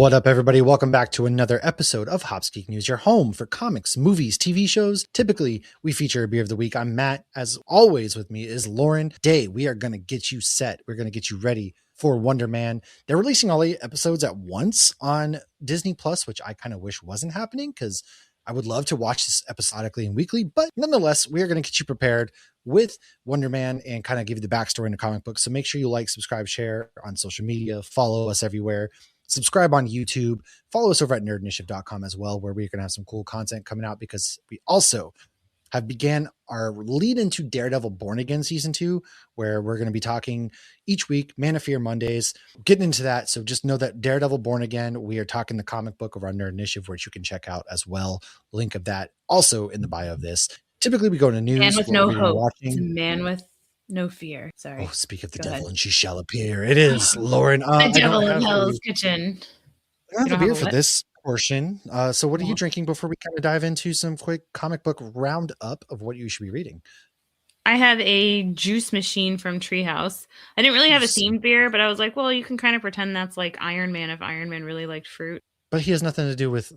What up, everybody? Welcome back to another episode of hopsgeeknews, your home for comics, movies, TV shows. Typically, we feature a beer of the week. I'm Matt. As always, with me is Lauren. Today, we are going to get you set. We're going to get you ready for Wonder Man. They're releasing all 8 episodes at once on Disney Plus, which I kind of wish wasn't happening because I would love to watch this episodically and weekly. But nonetheless, we are going to get you prepared with Wonder Man and kind of give you the backstory in the comic book. So make sure you like, subscribe, share on social media, follow us everywhere. Subscribe on YouTube, follow us over at nerdinitiative.com as well, where we're going to have some cool content coming out because we also have began our lead into Daredevil Born Again season 2, where we're going to be talking each week, Man of Fear Mondays, getting into that. So just know that Daredevil Born Again, we are talking the comic book over on Nerd Initiative, which you can check out as well. Link of that also in the bio of this. Typically we go to news. Man with no hope. It's a man with no fear. Sorry. Oh, speak of the devil, and she shall appear. It is Lauren. The devil in Hell's Kitchen. I don't have a beer for this portion. So what are you drinking before we kind of dive into some quick comic book roundup of what you should be reading? I have a juice machine from Treehouse. I didn't really have a themed beer, but I was like, well, you can kind of pretend that's like Iron Man if Iron Man really liked fruit. But he has nothing to do with...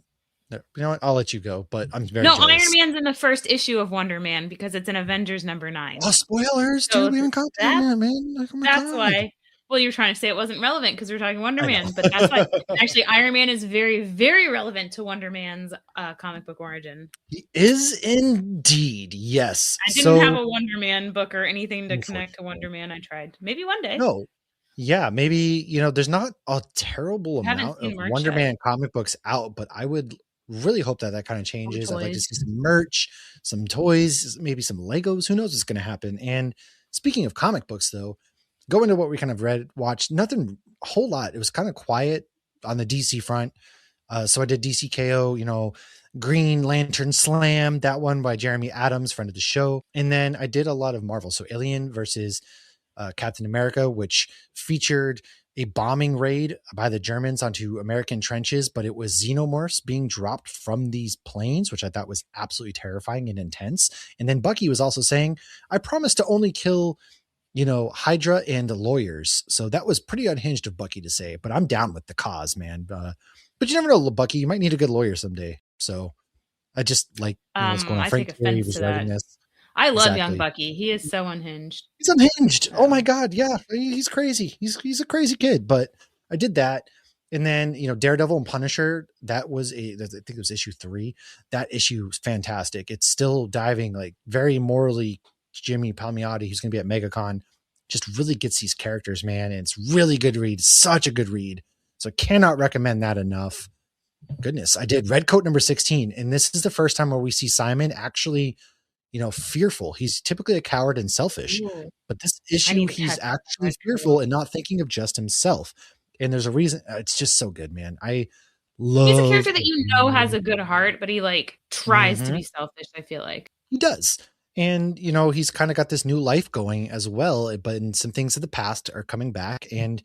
You know what? I'll let you go, but I'm very jealous. Iron Man's in the first issue of Wonder Man because it's in Avengers number 9. Oh, spoilers, dude. We haven't caught that, man. Like, oh that's why. Well, you were trying to say it wasn't relevant because we're talking Wonder Man, but that's why. Actually, Iron Man is very, very relevant to Wonder Man's comic book origin. He is indeed, yes. I didn't have a Wonder Man book or anything to connect to Wonder Man. I tried. Maybe one day. No. Yeah, maybe, there's not a terrible amount of Wonder Man comic books out, but I would really hope that kind of changes. I'd like to see some merch, some toys, maybe some Legos. Who knows what's going to happen? And speaking of comic books, though, go into what we kind of watched, nothing a whole lot. It was kind of quiet on the DC front. So I did DC KO, Green Lantern Slam, that one by Jeremy Adams, friend of the show. And then I did a lot of Marvel. So Alien versus Captain America, which featured a bombing raid by the Germans onto American trenches, but it was xenomorphs being dropped from these planes, which I thought was absolutely terrifying and intense. And then Bucky was also saying, I promise to only kill, Hydra and lawyers. So that was pretty unhinged of Bucky to say, but I'm down with the cause, man. But you never know, Bucky, you might need a good lawyer someday. So I just like what's going on. I Frank take offense to that. I love young Bucky. He is so unhinged. He's unhinged. Oh my God. Yeah. He's crazy. He's a crazy kid, but I did that. And then, Daredevil and Punisher, that was I think it was issue 3. That issue was fantastic. It's still diving like very morally Jimmy Palmiotti, who's going to be at MegaCon, just really gets these characters, man. And it's really good read. Such a good read. So I cannot recommend that enough. Goodness. I did Redcoat number 16. And this is the first time where we see Simon actually, fearful. He's typically a coward and selfish, but this issue, he's actually fearful and not thinking of just himself. And there's a reason. It's just so good, man. I love. He's a character that has a good heart, but he tries to be selfish. I feel like he does. And, he's kind of got this new life going as well, but some things of the past are coming back. And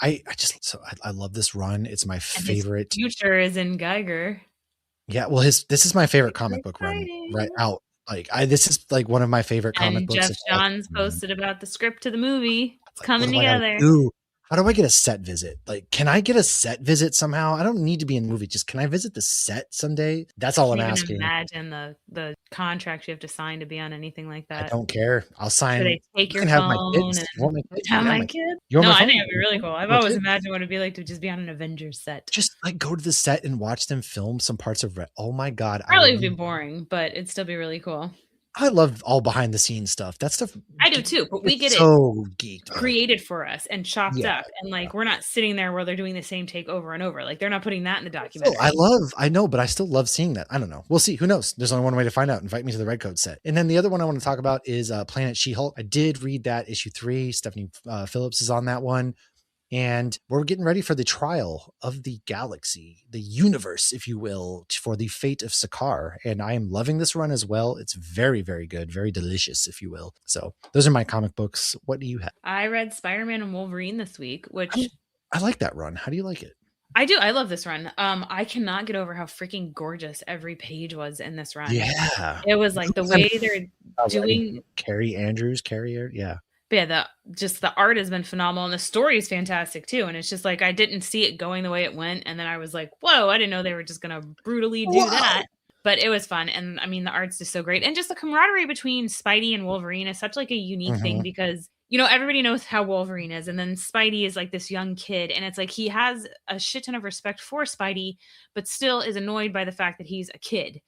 I love this run. It's my favorite. His future is in Geiger. Yeah. Well, this is my favorite comic book run right out. This is like one of my favorite comic books. Jeff Johns posted about the script to the movie. It's coming together. How do I get a set visit? Can I get a set visit somehow? I don't need to be in the movie. Just can I visit the set someday? That's all I'm asking. Imagine the contract you have to sign to be on anything like that. I don't care. I'll sign. So they take your phone. My kid? No, I think it'd be really cool. I've always imagined what it'd be like to just be on an Avengers set. Just go to the set and watch them film some parts of Oh my God. Probably would be boring, but it'd still be really cool. I love all behind the scenes stuff. That stuff I do too, but we get so geeked, created for us and chopped up, and we're not sitting there where they're doing the same take over and over. They're not putting that in the documentary. I know, but I still love seeing that. I don't know. We'll see. Who knows? There's only one way to find out. Invite me to the Redcoat set. And then the other one I want to talk about is Planet She-Hulk. I did read that issue 3. Stephanie Phillips is on that one. And we're getting ready for the trial of the galaxy, the universe, if you will, for the fate of Sakaar. And I am loving this run as well. It's very, very good, very delicious, if you will. So those are my comic books. What do you have? I read Spider-Man and Wolverine this week, which I like that run. How do you like it? I do. I love this run. I cannot get over how freaking gorgeous every page was in this run. Yeah. It was the way they're doing Carrie Andrews. Yeah. But yeah, the art has been phenomenal, and the story is fantastic too. And it's just like I didn't see it going the way it went, and then I was like, "Whoa! I didn't know they were just gonna brutally do that." But it was fun, and I mean, the art's just so great, and just the camaraderie between Spidey and Wolverine is such like a unique thing because everybody knows how Wolverine is, and then Spidey is like this young kid, and it's like he has a shit ton of respect for Spidey, but still is annoyed by the fact that he's a kid.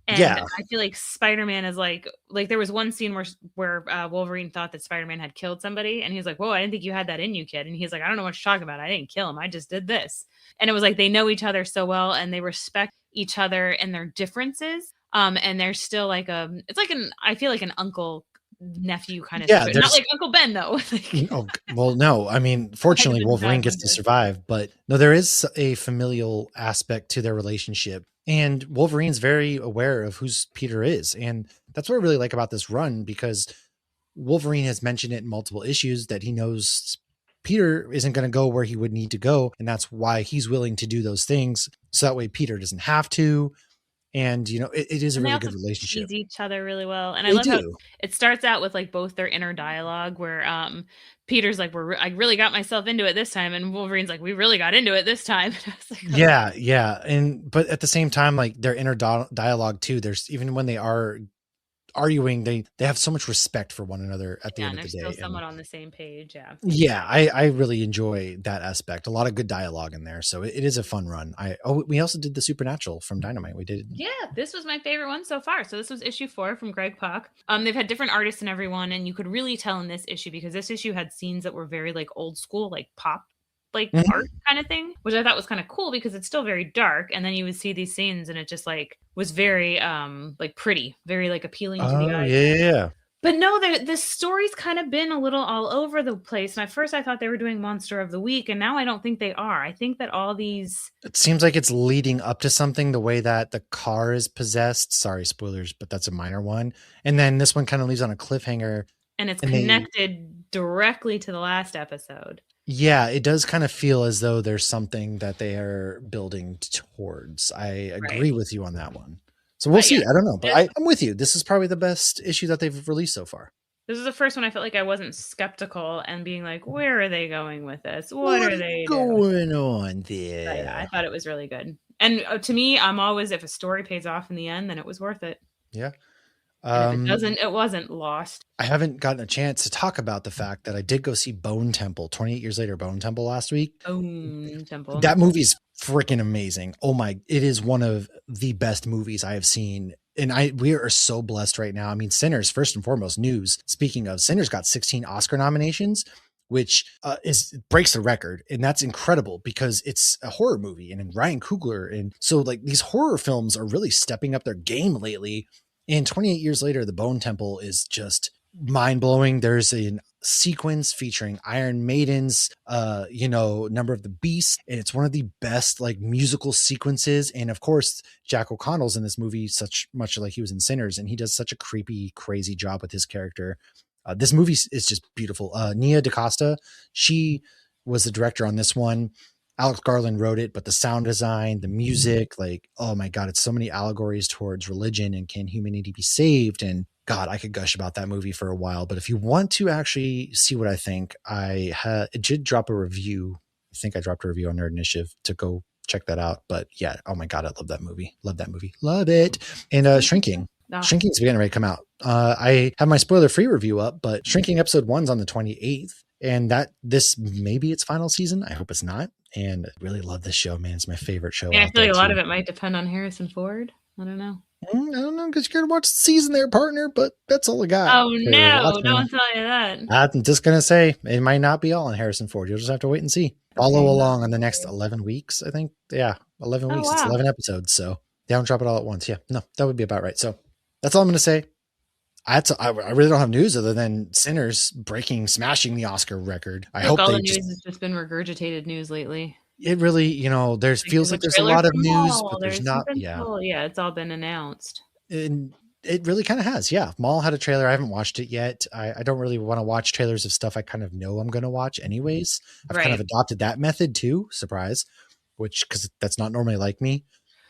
And I feel like Spider-Man is like there was one scene where Wolverine thought that Spider-Man had killed somebody, and he's like, "Whoa, I didn't think you had that in you, kid." And he's like, "I don't know what you're talking about. I didn't kill him. I just did this." And it was like they know each other so well, and they respect each other and their differences. And they're still like it's like I feel like an uncle nephew kind of situation. Not like Uncle Ben though. Oh, well, no, I mean, fortunately Wolverine gets to survive, but no, there is a familial aspect to their relationship, and Wolverine's very aware of who's Peter is, and that's what I really like about this run, because Wolverine has mentioned it in multiple issues that he knows Peter isn't going to go where he would need to go, and that's why he's willing to do those things, so that way Peter doesn't have to. And it is a really good relationship. Tease each other really well, and I love how it starts out with like both their inner dialogue, where Peter's like, "I really got myself into it this time," and Wolverine's like, "We really got into it this time." Like, yeah, but at the same time, like their inner dialogue too. There's even when they are arguing, they have so much respect for one another at the end of the day. Still somewhat on the same page. Yeah, I really enjoy that aspect. A lot of good dialogue in there, so it is a fun run. We also did the Supernatural from Dynamite. We did. Yeah, this was my favorite one so far. So this was issue 4 from Greg Pak. They've had different artists in every one, and you could really tell in this issue because this issue had scenes that were very like old school, like pop art kind of thing, which I thought was kind of cool because it's still very dark, and then you would see these scenes and it just like was very like pretty, very like appealing to the eye. Yeah. But no, the story's kind of been a little all over the place. And at first I thought they were doing Monster of the Week, and now I don't think they are. I think that all these... It seems like it's leading up to something, the way that the car is possessed. Sorry, spoilers, but that's a minor one. And then this one kind of leaves on a cliffhanger. And it's connected directly to the last episode. Yeah, it does kind of feel as though there's something that they are building towards. I agree with you on that one. So we'll see. I don't know, but I'm with you. This is probably the best issue that they've released so far. This is the first one I felt like I wasn't skeptical and being like, where are they going with this? What are they going on there? Yeah, I thought it was really good. And to me, I'm always, if a story pays off in the end, then it was worth it. Yeah. If it doesn't, it wasn't lost. I haven't gotten a chance to talk about the fact that I did go see Bone Temple, 28 Years Later, Bone Temple last week. Bone Temple. That movie's freaking amazing. Oh my, it is one of the best movies I have seen. And we are so blessed right now. I mean, Sinners, first and foremost, news. Speaking of, Sinners got 16 Oscar nominations, which breaks the record. And that's incredible because it's a horror movie and Ryan Coogler. And so like these horror films are really stepping up their game lately. And 28 Years Later, The Bone Temple is just mind-blowing. There's a sequence featuring Iron Maiden's, Number of the Beast. And it's one of the best like musical sequences. And of course, Jack O'Connell's in this movie much like he was in Sinners. And he does such a creepy, crazy job with his character. This movie is just beautiful. Nia DaCosta, she was the director on this one. Alex Garland wrote it, but the sound design, the music, like, oh my God, it's so many allegories towards religion and can humanity be saved? And God, I could gush about that movie for a while, but if you want to actually see what I think, it did drop a review. I think I dropped a review on Nerd Initiative to go check that out. But yeah, oh my God, I love that movie. Love that movie. Love it. And Shrinking. Shrinking's getting ready to come out. I have my spoiler-free review up, but Shrinking episode 1's on the 28th. And this may be its final season. I hope it's not. And I really love this show, man. It's my favorite show. Yeah, I feel like a lot of it might depend on Harrison Ford. I don't know. I don't know, because you're going to watch the season there, partner, but that's all I got. Oh, no. Don't tell you that. I'm just going to say it might not be all on Harrison Ford. You'll just have to wait and see. Follow along on the next 11 weeks, I think. Yeah, 11 weeks. Wow. It's 11 episodes. So they don't drop it all at once. Yeah, no, that would be about right. So that's all I'm going to say. I really don't have news other than Sinners smashing the Oscar record. I hope all the news has just been regurgitated news lately. It really, feels like there's a lot of news, but there's not. Yeah. Yeah, it's all been announced. And it really kind of has. Yeah. Maul had a trailer. I haven't watched it yet. I don't really want to watch trailers of stuff I kind of know I'm going to watch anyways. I've kind of adopted that method too. Surprise. Because that's not normally like me.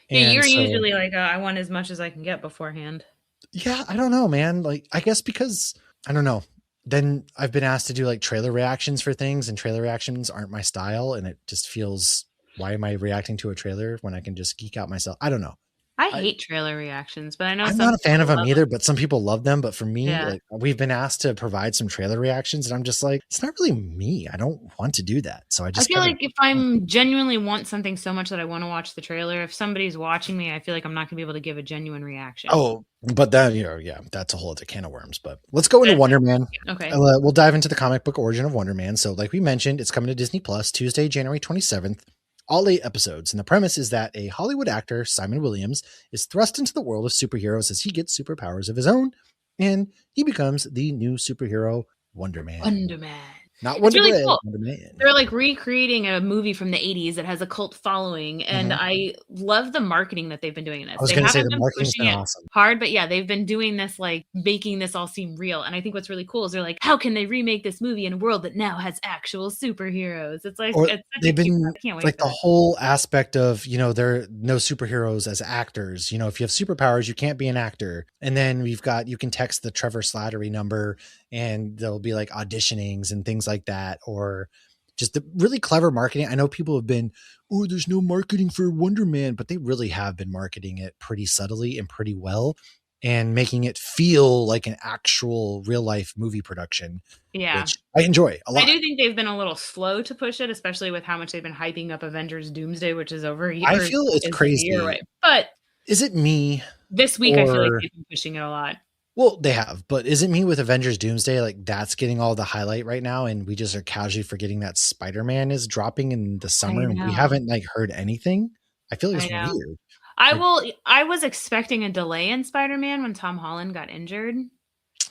Yeah, you're usually like, I want as much as I can get beforehand. Yeah, I don't know, man. Like, I guess because, I don't know. then I've been asked to do like trailer reactions for things, and trailer reactions aren't my style. And it just feels, why am I reacting to a trailer when I can just geek out myself? I don't know. I hate trailer reactions, but I know I'm not a fan of them either, but some people love them. But for me, like, we've been asked to provide some trailer reactions, and I'm just like, it's not really me. I don't want to do that. So I feel like if I'm genuinely want something so much that I want to watch the trailer, if somebody's watching me, I feel like I'm not gonna be able to give a genuine reaction. Oh, but then, yeah, that's a whole other can of worms. But let's go into Wonder Man. Okay. We'll dive into the comic book origin of Wonder Man. So like we mentioned, it's coming to Disney Plus Tuesday, January 27th. All 8 episodes. And the premise is that a Hollywood actor, Simon Williams, is thrust into the world of superheroes as he gets superpowers of his own, and he becomes the new superhero, Wonder Man. Wonder Man. Not Wonder really Man. Cool. Wonder Man. They're like recreating a movie from the 80s that has a cult following, and I love the marketing that they've been doing in this. I was going to say the marketing's been awesome. Hard, but yeah, they've been doing this, like making this all seem real. And I think what's really cool is they're like, how can they remake this movie in a world that now has actual superheroes? It's like, they've been like the whole aspect of, there are no superheroes as actors. If you have superpowers, you can't be an actor. And then you can text the Trevor Slattery number, and there'll be like auditionings and things like that, or just the really clever marketing. I know people have been, oh, there's no marketing for Wonder Man, but they really have been marketing it pretty subtly and pretty well, and making it feel like an actual real life movie production. Yeah. Which I enjoy a lot. I do think they've been a little slow to push it, especially with how much they've been hyping up Avengers Doomsday, which is over a year. I feel it's crazy. Away. But is it me? This week, I feel like they've been pushing it a lot. Well, they have, but is it me with Avengers Doomsday? Like, that's getting all the highlight right now, and we just are casually forgetting that Spider-Man is dropping in the summer, and we haven't like heard anything. I feel like it's weird. I was expecting a delay in Spider-Man when Tom Holland got injured. He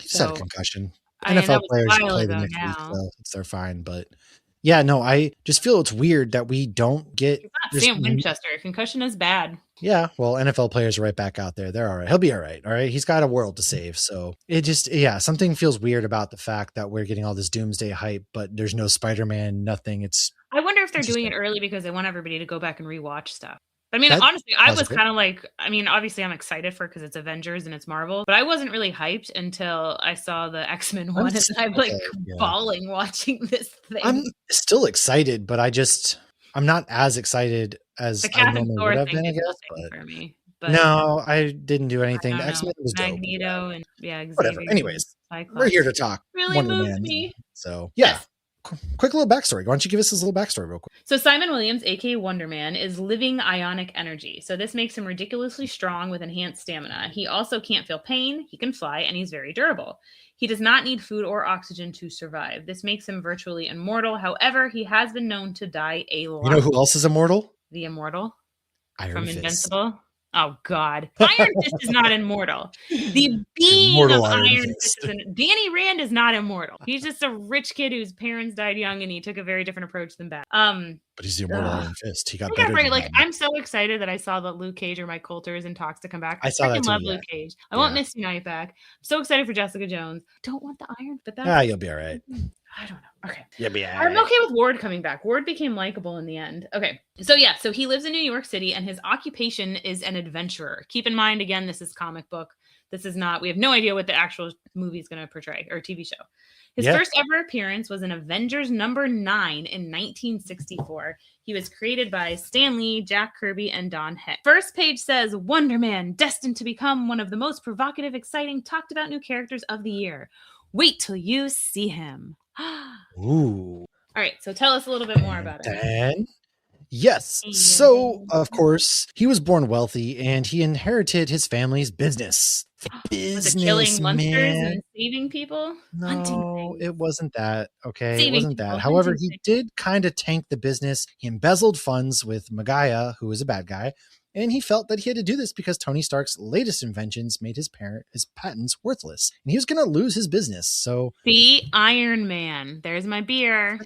just had a concussion. NFL players play the next week, so they're fine. But yeah, no, I just feel it's weird that we don't get Sam Winchester. Concussion is bad. Yeah, well, NFL players are right back out there. They're all right. He'll be all right. All right. He's got a world to save. So it just, something feels weird about the fact that we're getting all this Doomsday hype, but there's no Spider-Man, nothing. I wonder if they're doing it early because they want everybody to go back and rewatch stuff. I mean, honestly, I was kind of like, obviously I'm excited for it because it's Avengers and it's Marvel, but I wasn't really hyped until I saw the X-Men one, and I'm like bawling watching this thing. I'm still excited, but I'm not as excited as I normally would have been, I guess. For me. But no, I didn't do anything. The X-Men was Magneto dope. and whatever. Anyways, we're here to talk Wonder Man. So quick little backstory. Why don't you give us this little backstory real quick? So Simon Williams, aka Wonder Man, is living ionic energy. So this makes him ridiculously strong with enhanced stamina. He also can't feel pain, he can fly, and he's very durable. He does not need food or oxygen to survive. This makes him virtually immortal. However, he has been known to die a lot. You know who else is immortal? The Immortal. Iron Fist. Invincible. Oh, God. Iron Fist is not immortal. The being of Iron Fist Danny Rand is not immortal. He's just a rich kid whose parents died young, and he took a very different approach than Bat. But he's the immortal Iron Fist. He got better. Right. Like, I'm so excited that I saw that Luke Cage or Mike Coulter is in talks to come back. I saw that too, love Luke Cage. I want Misty Knight back. I'm so excited for Jessica Jones. Don't want the Iron, but that's you'll be all right. I don't know. Okay. You'll be all right. I'm okay with Ward coming back. Ward became likable in the end. Okay. So he lives in New York City, and his occupation is an adventurer. Keep in mind, again, this is comic book. This is not, we have no idea what the actual movie is going to portray, or TV show. His first ever appearance was in Avengers number 9 in 1964. He was created by Stan Lee, Jack Kirby, and Don Heck. First page says, Wonder Man, destined to become one of the most provocative, exciting, talked about new characters of the year. Wait till you see him. Ooh. All right, so tell us a little bit more about it. Yes. So, of course, he was born wealthy, and he inherited his family's business. Was it killing monsters and saving people? No, it wasn't that. Okay, it wasn't that. However, he did kind of tank the business. He embezzled funds with Magaya, who was a bad guy, and he felt that he had to do this because Tony Stark's latest inventions made his patents worthless, and he was going to lose his business. So the Iron Man. There's my beer.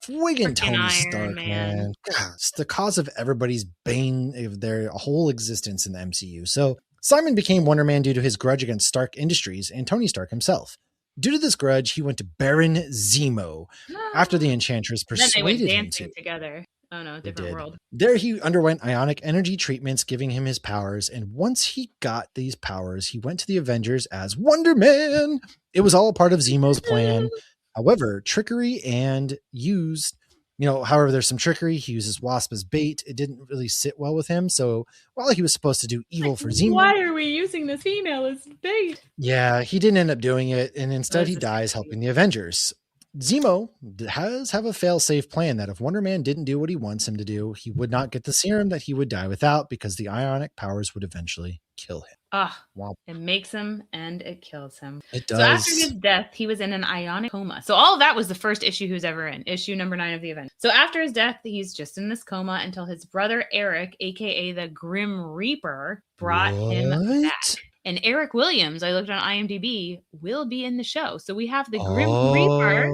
Friggin' Tony Stark, man. God, it's the cause of everybody's bane of their whole existence in the MCU. So Simon became Wonder Man due to his grudge against Stark Industries and Tony Stark himself. Due to this grudge, he went to Baron Zemo after the Enchantress persuaded him to. Together. Oh no, different world. There he underwent ionic energy treatments, giving him his powers. And once he got these powers, he went to the Avengers as Wonder Man. It was all part of Zemo's plan. However, trickery and used, however, there's some trickery. He uses Wasp as bait. It didn't really sit well with him. So while he was supposed to do evil for Zemo. Why are we using this female as bait? Yeah, he didn't end up doing it. And instead he dies helping the Avengers. Zemo have a fail-safe plan that if Wonder Man didn't do what he wants him to do, he would not get the serum that he would die without because the ionic powers would eventually kill him. Wow. It makes him and it kills him. It does. So after his death, he was in an ionic coma. So all of that was the first issue he was ever in, issue number 9 of the event. So after his death, he's just in this coma until his brother Eric, aka the Grim Reaper, brought him back. And Eric Williams, I looked on IMDb, will be in the show. So we have the Grim Reaper.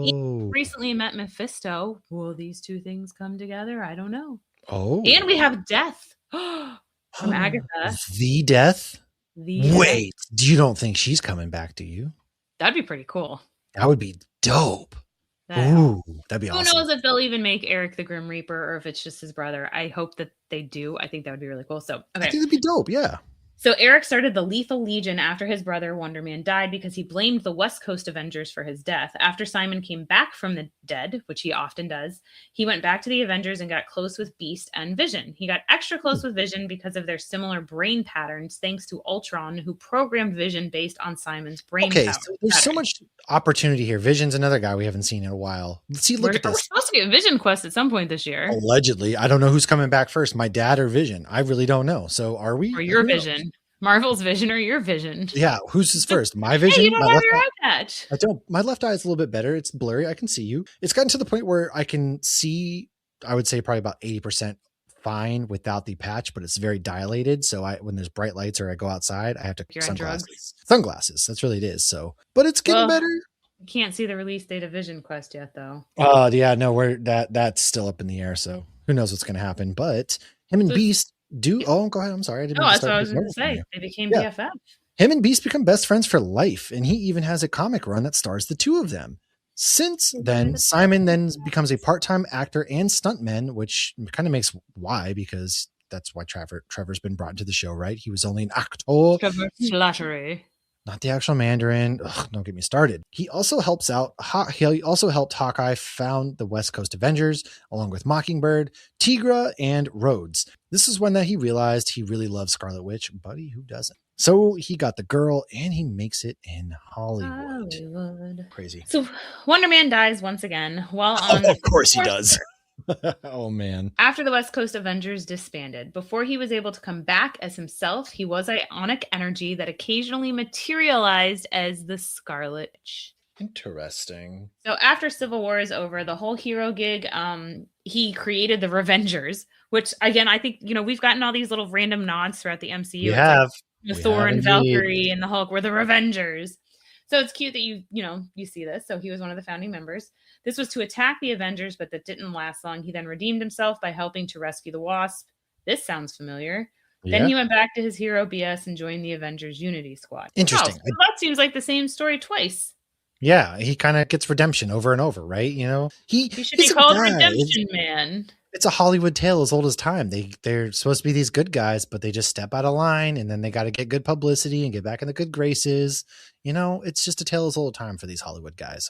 He recently met Mephisto. Will these two things come together? I don't know. And we have Death from Agatha. The Death? Wait, you don't think she's coming back, do you? That'd be pretty cool. That would be dope. Ooh, that'd be awesome. Who knows if they'll even make Eric the Grim Reaper or if it's just his brother. I hope that they do. I think that would be really cool. So, I think that'd be dope, yeah. So Eric started the Lethal Legion after his brother Wonder Man died because he blamed the West Coast Avengers for his death. After Simon came back from the dead, which he often does, he went back to the Avengers and got close with Beast and Vision. He got extra close with Vision because of their similar brain patterns, thanks to Ultron, who programmed Vision based on Simon's brain patterns. So there's so much opportunity here. Vision's another guy we haven't seen in a while. Let's see, look at this. We're supposed to get Vision Quest at some point this year. Allegedly. I don't know who's coming back first, my dad or Vision. I really don't know. So are we? Or your Vision. Marvel's Vision or your Vision? Yeah, who's his first? My Vision? Hey, you don't have your eye patch. I don't. My left eye is a little bit better. It's blurry. I can see you. It's gotten to the point where I can see, I would say probably about 80% fine without the patch, but it's very dilated. So when there's bright lights or I go outside, I have to sunglasses. Sunglasses. That's really it is. So, but it's getting better. You can't see the release date of Vision Quest yet, though. Yeah, no, that's still up in the air. So who knows what's going to happen? But him and Beast. Go ahead. I'm sorry. That's what I was going to say. They became BFF. Him and Beast become best friends for life, and he even has a comic run that stars the two of them. Since then, Simon then becomes a part-time actor and stuntman, which kind of makes why, because that's why Trevor's been brought into the show, right? He was only an actor. Trevor Slattery. Not the actual Mandarin. Ugh, don't get me started. He also helps out. He also helped Hawkeye found the West Coast Avengers, along with Mockingbird, Tigra, and Rhodes. This is when that he realized he really loves Scarlet Witch. Buddy, who doesn't? So he got the girl, and he makes it in Hollywood. Crazy. So Wonder Man dies once again. While on of course he does. Oh man. After the West Coast Avengers disbanded, before he was able to come back as himself, he was ionic energy that occasionally materialized as the Scarlet Witch. Interesting. So after Civil War is over, the whole hero gig, he created the Revengers, which again, I think, we've gotten all these little random nods throughout the MCU. We have. Like Thor and Valkyrie and the Hulk were the Revengers. So it's cute that you see this. So he was one of the founding members. This was to attack the Avengers, but that didn't last long. He then redeemed himself by helping to rescue the Wasp. This sounds familiar. Yeah. Then he went back to his hero BS and joined the Avengers Unity Squad. Interesting. So that seems like the same story twice. Yeah, he kind of gets redemption over and over, right? He should be called Redemption Man. It's a Hollywood tale as old as time. They're supposed to be these good guys, but they just step out of line, and then they got to get good publicity and get back in the good graces. It's just a tale as old as time for these Hollywood guys.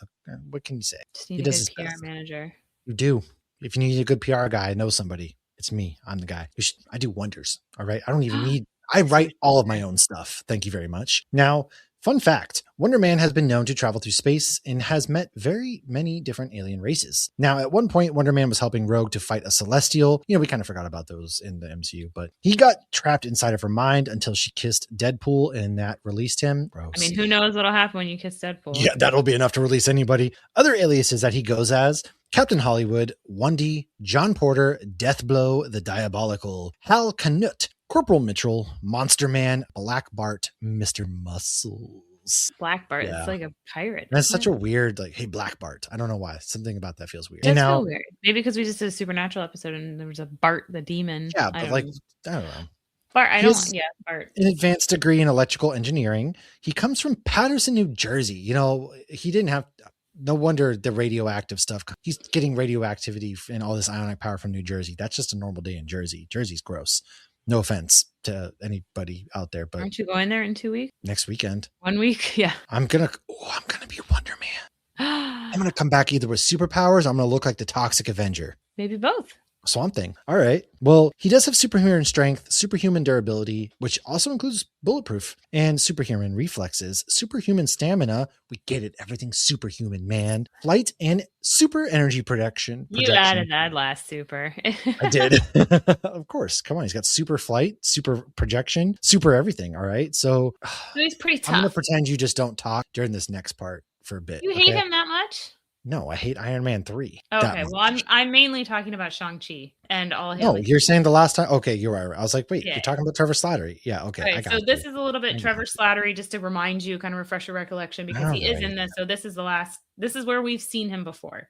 What can you say? Just need a good PR manager. You do. If you need a good PR guy, I know somebody. It's me. I'm the guy. I do wonders. All right. I don't even need. I write all of my own stuff. Thank you very much. Now, fun fact, Wonder Man has been known to travel through space and has met very many different alien races. Now, at one point, Wonder Man was helping Rogue to fight a Celestial. We kind of forgot about those in the MCU, but he got trapped inside of her mind until she kissed Deadpool, and that released him. Gross. I mean, who knows what'll happen when you kiss Deadpool? Yeah, that'll be enough to release anybody. Other aliases that he goes as: Captain Hollywood, Wundy, John Porter, Deathblow, the Diabolical, Hal Canute, Corporal Mitchell, Monster Man, Black Bart, Mr. Muscles. Black Bart, it's like a pirate. That's such a weird, hey, Black Bart. I don't know why. Something about that feels weird. It does feel weird. Maybe because we just did a Supernatural episode and there was a Bart the demon. Yeah, but I don't know. Bart, Bart. An advanced degree in electrical engineering. He comes from Patterson, New Jersey. He didn't have no wonder the radioactive stuff. He's getting radioactivity and all this ionic power from New Jersey. That's just a normal day in Jersey. Jersey's gross. No offense to anybody out there, but aren't you going there in 2 weeks? Next weekend. 1 week? Yeah. I'm gonna be Wonder Man. I'm gonna come back either with superpowers or I'm gonna look like the Toxic Avenger. Maybe both. Swamp Thing. All right. Well, he does have superhuman strength, superhuman durability, which also includes bulletproof, and superhuman reflexes, superhuman stamina. We get it. Everything's superhuman, man. Flight and super energy projection. You added that last super. I did. Of course. Come on. He's got super flight, super projection, super everything. All right. So he's pretty tough. I'm going to pretend you just don't talk during this next part for a bit. You hate him that much? No, I hate Iron Man 3. Okay, well, I'm mainly talking about Shang-Chi and all him. No, you're saying the last time. Okay, you're right. I was like, wait, you're talking about Trevor Slattery. Yeah, okay. So this is a little bit Trevor Slattery, just to remind you, kind of refresh your recollection, because he is in this. So this is where we've seen him before.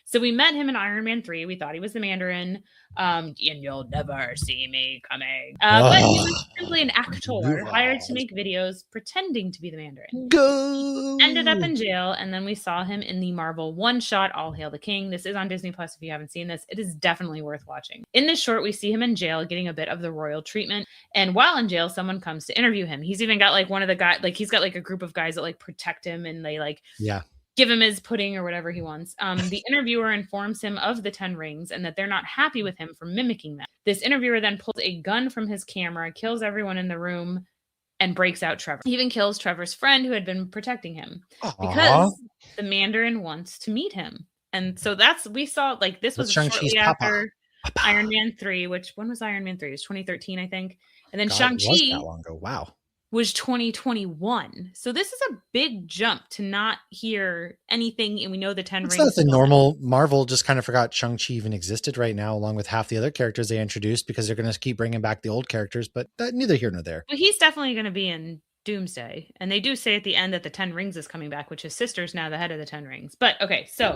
So we met him in Iron Man 3. We thought he was the Mandarin. And you'll never see me coming. But he was simply an actor hired to make videos pretending to be the Mandarin. Go! Ended up in jail, and then we saw him in the Marvel one-shot All Hail the King. This is on Disney Plus if you haven't seen this. It is definitely worth watching. In this short, we see him in jail getting a bit of the royal treatment. And while in jail, someone comes to interview him. He's even got like one of the guys, like he's got like a group of guys that like protect him, and they like give him his pudding or whatever he wants. The interviewer informs him of the 10 rings and that they're not happy with him for mimicking them. This interviewer then pulls a gun from his camera, kills everyone in the room, and breaks out Trevor. He even kills Trevor's friend who had been protecting him because the Mandarin wants to meet him. And so we saw like this was shortly after Iron Man 3, when was Iron Man 3? It was 2013, I think. And then Shang-Chi that long ago. Wow. Was 2021. So this is a big jump to not hear anything. And we know the 10 rings. That's the normal. Marvel just kind of forgot Shang-Chi even existed right now, along with half the other characters they introduced, because they're going to keep bringing back the old characters, but neither here nor there. Well, he's definitely going to be in Doomsday. And they do say at the end that the 10 rings is coming back, which his sister's now the head of the 10 rings. But okay, so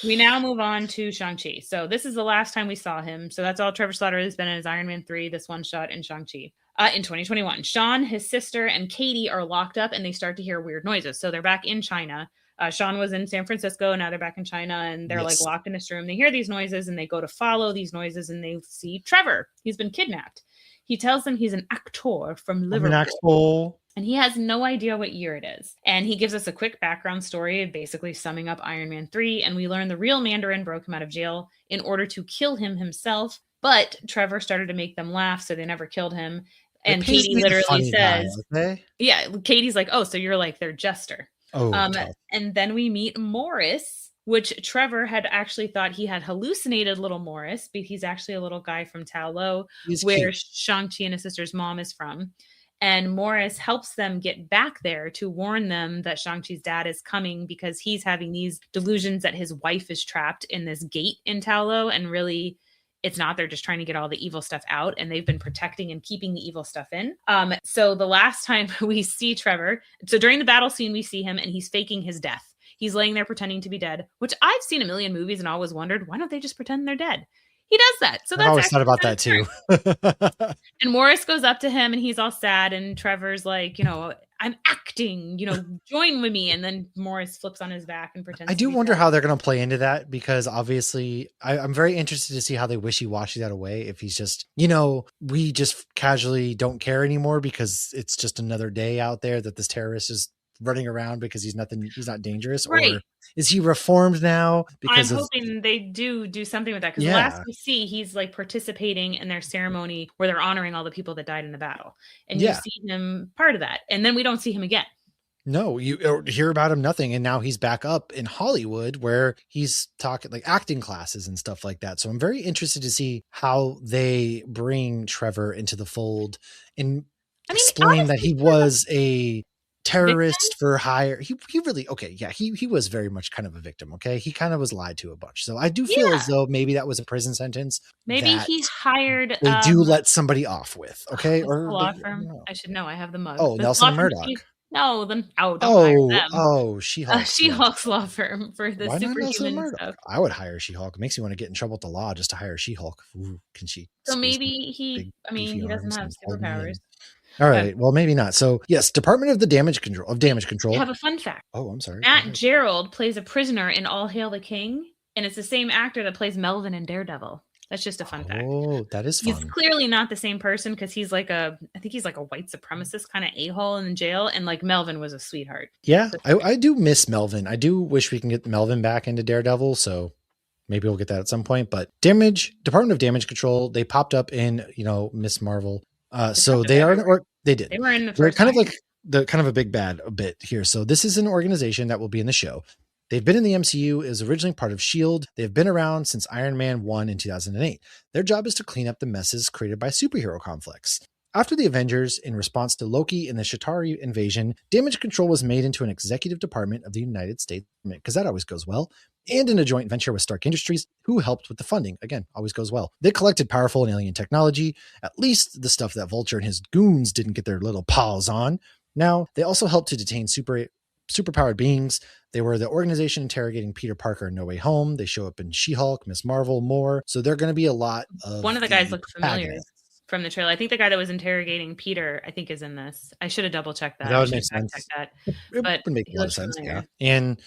we now move on to Shang-Chi. So this is the last time we saw him. So that's all Trevor Slattery has been in his Iron Man 3, this one shot in Shang-Chi. In 2021, Sean, his sister, and Katie are locked up and they start to hear weird noises. So they're back in China. Sean was in San Francisco, and now they're back in China, and they're like locked in this room. They hear these noises and they go to follow these noises, and they see Trevor. He's been kidnapped. He tells them he's an actor from Liverpool. And he has no idea what year it is. And he gives us a quick background story, basically summing up Iron Man 3. And we learn the real Mandarin broke him out of jail in order to kill him himself. But Trevor started to make them laugh, so they never killed him. And Katie literally says, Katie's like, oh, so you're like their jester. And then we meet Morris, which Trevor had actually thought he had hallucinated little Morris, but he's actually a little guy from Ta Lo, where Shang-Chi and his sister's mom is from. And Morris helps them get back there to warn them that Shang-Chi's dad is coming, because he's having these delusions that his wife is trapped in this gate in Ta Lo, and really it's not. They're just trying to get all the evil stuff out, and they've been protecting and keeping the evil stuff in. So the last time we see Trevor, so during the battle scene, we see him and he's faking his death. He's laying there pretending to be dead, which I've seen a million movies and always wondered, why don't they just pretend they're dead? He does that. So that's I always thought about that too. And Morris goes up to him and he's all sad. And Trevor's like, I'm acting, join with me. And then Morris flips on his back and pretends. I do wonder how they're going to play into that, because obviously I'm very interested to see how they wishy-washy that away. If he's just, we just casually don't care anymore because it's just another day out there that this terrorist is running around because he's not dangerous, right? Or is he reformed now? Because I'm hoping they do something with that, because the last we see, he's like participating in their ceremony where they're honoring all the people that died in the battle, and you see him part of that, and then we don't see him again. No, you hear about him nothing, and now he's back up in Hollywood where he's talking like acting classes and stuff like that. So I'm very interested to see how they bring Trevor into the fold and explain that he was a terrorist for hire. He really, he was very much kind of a victim. Okay. He kind of was lied to a bunch. So I do feel as though maybe that was a prison sentence. Maybe he hired, they do let somebody off with, okay. Or law firm. I should know. I have the mug. Oh, Nelson Murdoch. No, then don't hire them. She-Hulk. She-Hulk's law firm for the superhuman stuff. I would hire She-Hulk. It makes me want to get in trouble with the law just to hire She-Hulk. Ooh, can she? So maybe he doesn't have superpowers. All right. Well, maybe not. So yes, Department of Damage Control. I have a fun fact. Oh, I'm sorry. Matt Gerald plays a prisoner in All Hail the King, and it's the same actor that plays Melvin in Daredevil. That's just a fun fact. Oh, that is fun. He's clearly not the same person because he's like I think he's like a white supremacist kind of a-hole in jail, and like Melvin was a sweetheart. Yeah, I do miss Melvin. I do wish we can get Melvin back into Daredevil, so maybe we'll get that at some point. But Department of Damage Control, they popped up in, Miss Marvel. So they are, or they did. They were in the They're kind of like the kind of a big bad a bit here. So this is an organization that will be in the show. They've been in the MCU, is originally part of S.H.I.E.L.D. They've been around since Iron Man 1 in 2008. Their job is to clean up the messes created by superhero conflicts. After the Avengers, in response to Loki and the Chitauri invasion, Damage Control was made into an executive department of the United States government, because that always goes well, and in a joint venture with Stark Industries, who helped with the funding. Again, always goes well. They collected powerful and alien technology, at least the stuff that Vulture and his goons didn't get their little paws on. Now, they also helped to detain superpowered beings. They were the organization interrogating Peter Parker in No Way Home. They show up in She-Hulk, Miss Marvel, more. So they're going to be a lot of... One of the guys looked familiar from the trailer. I think the guy that was interrogating Peter, I think, is in this. I should have double-checked that. That would make sense. It would make a lot of sense, yeah. And,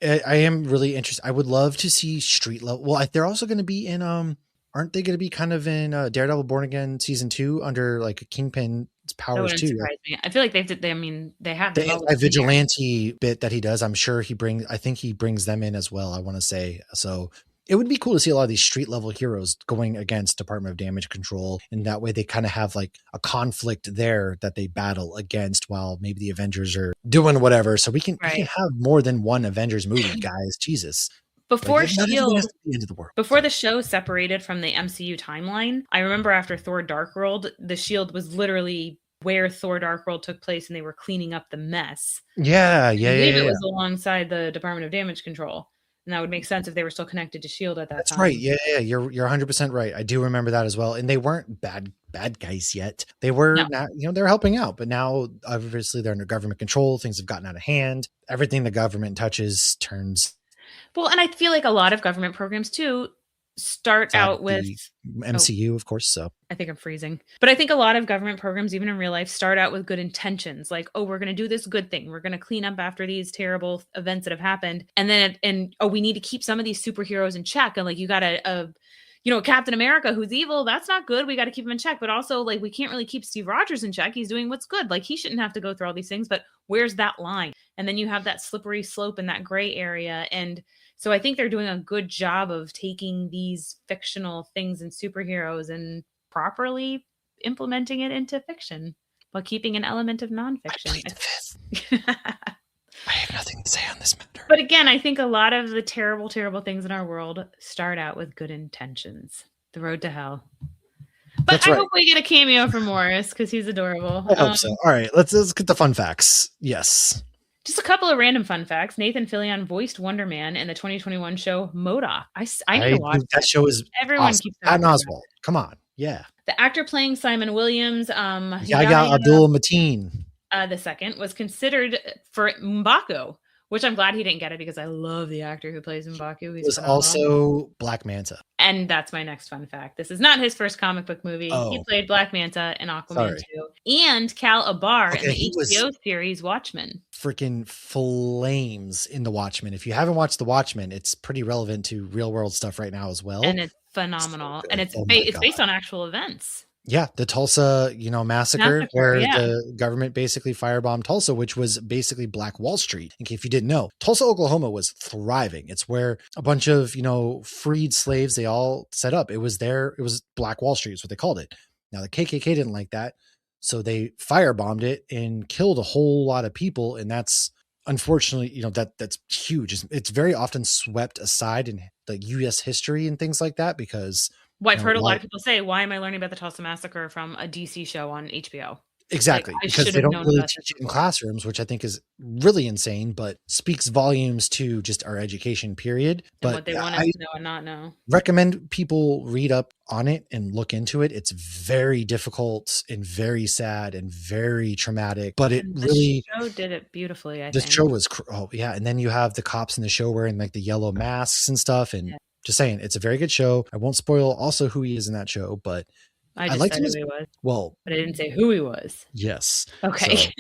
I am really interested. I would love to see street level... Well, they're also going to be in... aren't they going to be kind of in Daredevil Born Again season 2 under like a Kingpin powers too? I feel like they have the vigilante bit that he does. I'm sure he brings them in as well, I want to say. So it would be cool to see a lot of these street level heroes going against Department of Damage Control. And that way they kind of have like a conflict there that they battle against while maybe the Avengers are doing whatever. So we can have more than one Avengers movie, guys. Jesus. Before the show separated from the MCU timeline, I remember after Thor Dark World, the S.H.I.E.L.D. was literally where Thor Dark World took place, and they were cleaning up the mess. Yeah. It was alongside the Department of Damage Control. And that would make sense if they were still connected to S.H.I.E.L.D. at that time. That's right. Yeah. You're 100% right. I do remember that as well. And they weren't bad guys yet. They were not, they're helping out, but now obviously they're under government control. Things have gotten out of hand. Everything the government touches turns. Well, and I feel like a lot of government programs too start out with MCU, of course. So I think I'm freezing, but I think a lot of government programs, even in real life, start out with good intentions. Like, oh, we're going to do this good thing. We're going to clean up after these terrible events that have happened. And then, we need to keep some of these superheroes in check. And like, you got Captain America, who's evil. That's not good. We got to keep him in check. But also, like, we can't really keep Steve Rogers in check. He's doing what's good. Like, he shouldn't have to go through all these things, but where's that line? And then you have that slippery slope in that gray area. And so I think they're doing a good job of taking these fictional things and superheroes and properly implementing it into fiction while keeping an element of nonfiction. I have nothing to say on this matter. But again, I think a lot of the terrible, terrible things in our world start out with good intentions. The road to hell. But I hope we get a cameo from Morris because he's adorable. I hope so. All right, let's get the fun facts. Yes. Just a couple of random fun facts. Nathan Fillion voiced Wonder Man in the 2021 show MODOK. I need to watch that show. Is everyone awesome. keeps Patton Oswalt. Come on, yeah. The actor playing Simon Williams, Yahya Abdul-Mateen, the second, was considered for M'Baku, which I'm glad he didn't get it because I love the actor who plays M'Baku. He was also Black Manta. And that's my next fun fact. This is not his first comic book movie. Oh. He played Black Manta in Aquaman 2. And Cal Abar in the HBO series Watchmen. Freaking flames in The Watchmen. If you haven't watched The Watchmen, it's pretty relevant to real world stuff right now as well. And it's phenomenal. And it's based on actual events. Yeah, the Tulsa, massacre where the government basically firebombed Tulsa, which was basically Black Wall Street. If you didn't know, Tulsa, Oklahoma was thriving. It's where a bunch of, freed slaves, they all set up. It was Black Wall Street is what they called it. Now the KKK didn't like that. So they firebombed it and killed a whole lot of people. And that's unfortunately, that's huge. It's very often swept aside in the U.S. history and things like that because... Well, I've heard a lot of people say, why am I learning about the Tulsa Massacre from a DC show on HBO? Exactly. Because they don't really teach it in classrooms, which I think is really insane, but speaks volumes to just our education period. And what they want us to know and not know. Recommend people read up on it and look into it. It's very difficult and very sad and very traumatic, but the show did it beautifully, I think. The show was, and then you have the cops in the show wearing like the yellow masks and stuff. And just saying, it's a very good show. I won't spoil also who he is in that show, but I just said who he was. Well, but I didn't say who he was. Yes. Okay. So,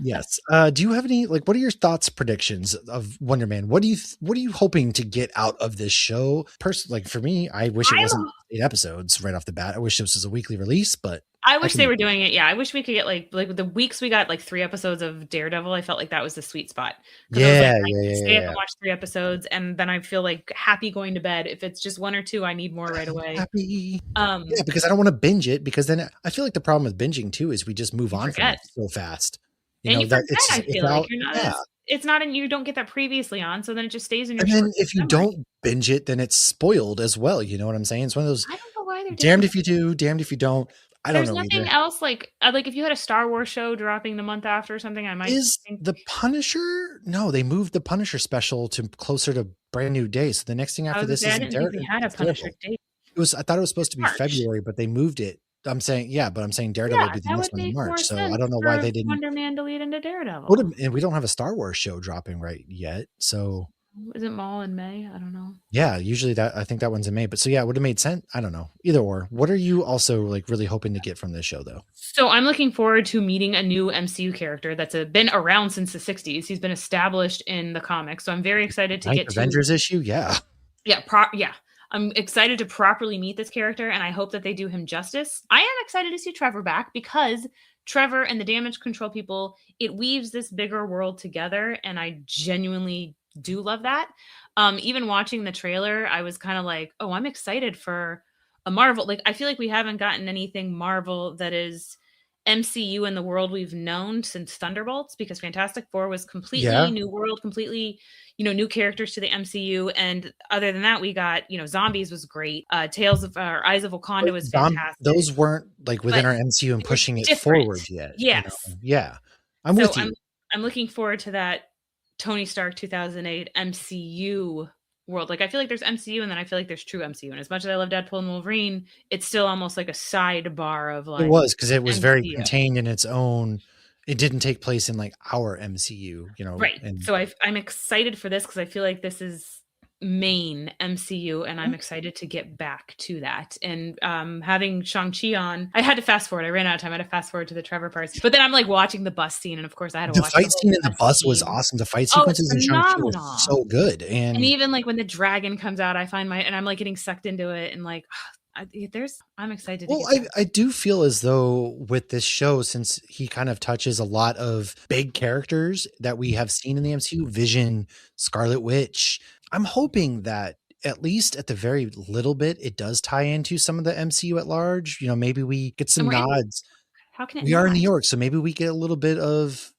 yes. Do you have any what are your thoughts, predictions of Wonder Man? What are you hoping to get out of this show? Personally, for me, I wish it wasn't 8 episodes right off the bat. I wish this was a weekly release, but I wish they were doing it. Yeah, I wish we could get like the weeks we got like 3 episodes of Daredevil. I felt like that was the sweet spot. Yeah, I was like, I can stay up and watch 3 episodes, and then I feel like happy going to bed. If it's just 1 or 2, I need more right away. Happy. Yeah, because I don't want to binge it, because then I feel like the problem with binging too is we just move on from it so fast. You forget, I feel like you're not it's not in, you don't get that previously on, so then it just stays in your And then if you don't binge it, then it's spoiled as well. You know what I'm saying? It's one of those I don't know why they're damned if you do, damned if you don't. I don't know. There's nothing else like if you had a Star Wars show dropping the month after or something, I might think. The Punisher? No, they moved the Punisher special to closer to Brand New Day. So the next thing after this is Daredevil. We had a Punisher date. I thought it was supposed to be February, but they moved it. I'm saying Daredevil would be the next one in March. So I don't know why they didn't Wonder Man to lead into Daredevil. And we don't have a Star Wars show dropping right yet. So is it Maul in May? I don't know. Yeah, usually I think that one's in May. But so yeah, it would have made sense. I don't know. Either or. What are you also like really hoping to get from this show though? So I'm looking forward to meeting a new MCU character that's been around since the 60s. He's been established in the comics. So I'm very excited to get to Avengers issue. Yeah. Yeah. I'm excited to properly meet this character, and I hope that they do him justice. I am excited to see Trevor back, because Trevor and the Damage Control people, it weaves this bigger world together, and I genuinely do love that. Even watching the trailer, I was kind of like, oh, I'm excited for a Marvel. Like, I feel like we haven't gotten anything Marvel that is MCU in the world we've known since Thunderbolts, because Fantastic Four was completely new world, completely, new characters to the MCU. And other than that, we got, Zombies was great. Eyes of Wakanda was fantastic. Those weren't like within our MCU and pushing it forward yet. Yes. Yeah. I'm with you. I'm looking forward to that Tony Stark 2008 MCU world. Like, I feel like there's MCU, and then I feel like there's true MCU. And as much as I love Deadpool and Wolverine, it's still almost like a sidebar of like. It was, because it was MCU. Very contained in its own. It didn't take place in like our MCU, Right. So I'm excited for this, because I feel like this is main MCU, and I'm excited to get back to that. And having Shang-Chi on, I had to fast forward. I ran out of time. I had to fast forward to the Trevor parts. But then I'm like watching the bus scene, and of course I had to watch the fight scene in the bus was awesome. The fight sequences in Shang-Chi were so good. And even like when the dragon comes out, and I'm like getting sucked into it, and like I'm excited. Well, I do feel as though with this show, since he kind of touches a lot of big characters that we have seen in the MCU, Vision, Scarlet Witch, I'm hoping that at least at the very little bit, it does tie into some of the MCU at large. Maybe we get some nods. How can it we are in New York, so maybe we get a little bit of,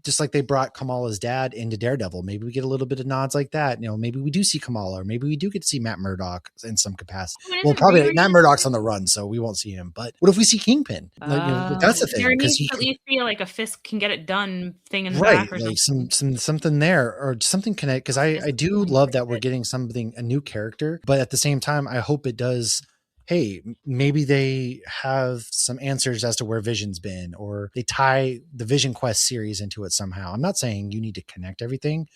just like they brought Kamala's dad into Daredevil. Maybe we get a little bit of nods like that. Maybe we do see Kamala, or maybe we do get to see Matt Murdock in some capacity. Well, probably Matt Murdock's on the run, so we won't see him. But what if we see Kingpin? That's the thing. There needs to at least be like a fist can get it done thing in the back, or like something there, or something connect. Because I do love that we're getting a new character, but at the same time, I hope it does. Hey, maybe they have some answers as to where Vision's been, or they tie the Vision Quest series into it somehow. I'm not saying you need to connect everything,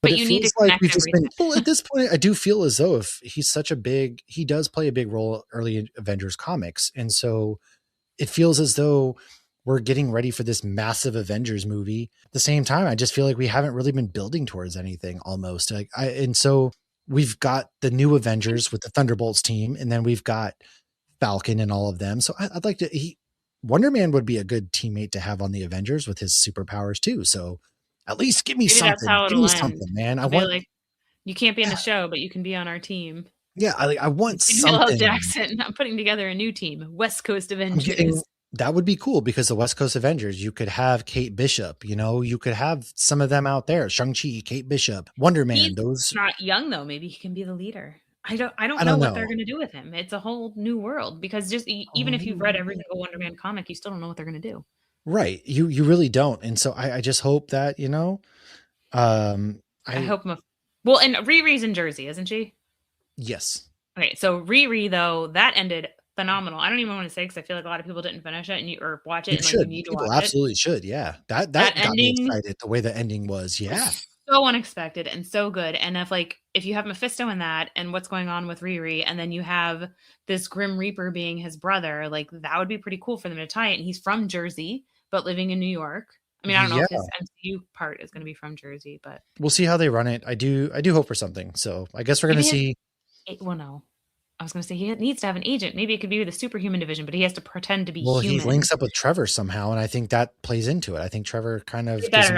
but you need to connect everything. Well, at this point, I do feel as though if he does play a big role early in Avengers comics. And so it feels as though we're getting ready for this massive Avengers movie. At the same time, I just feel like we haven't really been building towards anything almost. And so we've got the new Avengers with the Thunderbolts team, and then we've got Falcon and all of them. So I'd like to, Wonder Man would be a good teammate to have on the Avengers with his superpowers too. So at least give me something. Give me something, man. I want, like, you can't be in the show, but you can be on our team. Yeah. I want something. Jackson, I'm putting together a new team, West Coast Avengers. That would be cool, because the West Coast Avengers, you could have Kate Bishop, you could have some of them out there. Shang-Chi, Kate Bishop, Wonder Man. He's not young though. Maybe he can be the leader. I don't know what they're going to do with him. It's a whole new world, because just even if you've read every single Wonder Man comic, you still don't know what they're going to do. Right. You really don't. And so I just hope that, I hope. Well, and Riri's in Jersey, isn't she? Yes. Okay. So Riri though, that ended phenomenal. I don't even want to say, because I feel like a lot of people didn't finish it or watch it. You need to watch it. Absolutely should. Yeah. That got me excited. The way the ending was. Yeah. so unexpected and so good. And if you have Mephisto in that and what's going on with Riri, and then you have this Grim Reaper being his brother, like that would be pretty cool for them to tie it. And he's from Jersey, but living in New York. I mean, I don't know if his MCU part is going to be from Jersey, but we'll see how they run it. I do hope for something. So I guess we're going to see. Well, no. I was going to say he needs to have an agent. Maybe it could be the superhuman division, but he has to pretend to be human. He links up with Trevor somehow, and I think that plays into it. I think Trevor kind of gives him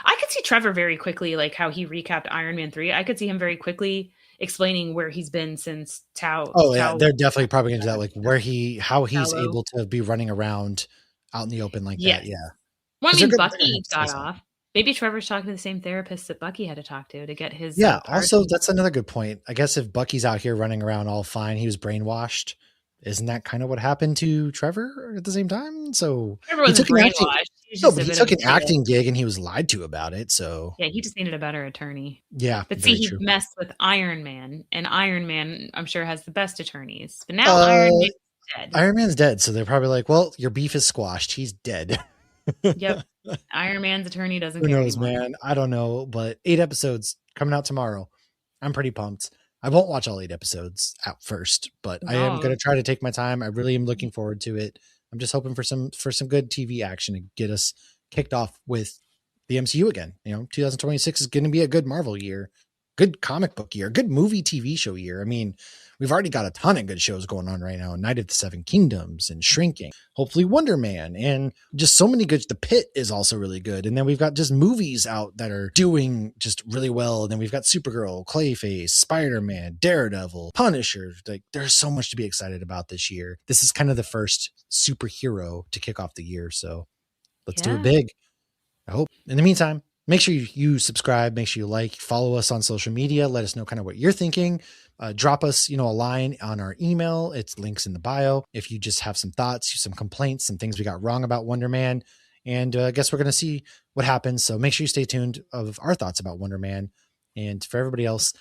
I could see Trevor very quickly, like how he recapped Iron Man 3. I could see him very quickly explaining where he's been since Tao. Oh, yeah, they're definitely probably going to do that, like how he's able to be running around out in the open like that. Yeah. Well, I mean, Bucky got off. Maybe Trevor's talking to the same therapist that Bucky had to talk to get his. Yeah. Also, that's another good point. I guess if Bucky's out here running around all fine, he was brainwashed. Isn't that kind of what happened to Trevor at the same time? So he took an acting gig and he was lied to about it. So yeah, he just needed a better attorney. Yeah, but see, he messed with Iron Man, and Iron Man, I'm sure, has the best attorneys. But now Iron Man's dead. Iron Man's dead, so they're probably like, "Well, your beef is squashed. He's dead." Yep. Iron Man's attorney doesn't care. Who knows, man? I don't know, but 8 episodes coming out tomorrow. I'm pretty pumped. I won't watch all 8 episodes at first, but I am going to try to take my time. I really am looking forward to it. I'm just hoping for some good TV action to get us kicked off with the MCU again. 2026 is going to be a good Marvel year, good comic book year, good movie TV show year. I mean, we've already got a ton of good shows going on right now. Night of the Seven Kingdoms and Shrinking, hopefully Wonder Man, and just so many good. The Pit is also really good. And then we've got just movies out that are doing just really well. And then we've got Supergirl, Clayface, Spider-Man, Daredevil, Punisher. Like, there's so much to be excited about this year. This is kind of the first superhero to kick off the year. So let's do it big. I hope. In the meantime, make sure you subscribe, make sure you follow us on social media. Let us know kind of what you're thinking. Drop us, a line on our email. It's links in the bio. If you just have some thoughts, some complaints, some things we got wrong about Wonder Man. And I guess we're going to see what happens. So make sure you stay tuned of our thoughts about Wonder Man. And for everybody else,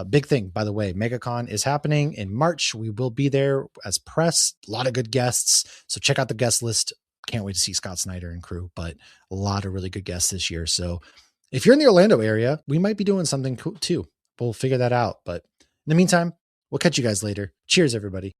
big thing, by the way, MegaCon is happening in March. We will be there as press, a lot of good guests. So check out the guest list. Can't wait to see Scott Snyder and crew, but a lot of really good guests this year. So if you're in the Orlando area, we might be doing something cool too. We'll figure that out. But in the meantime, we'll catch you guys later. Cheers, everybody.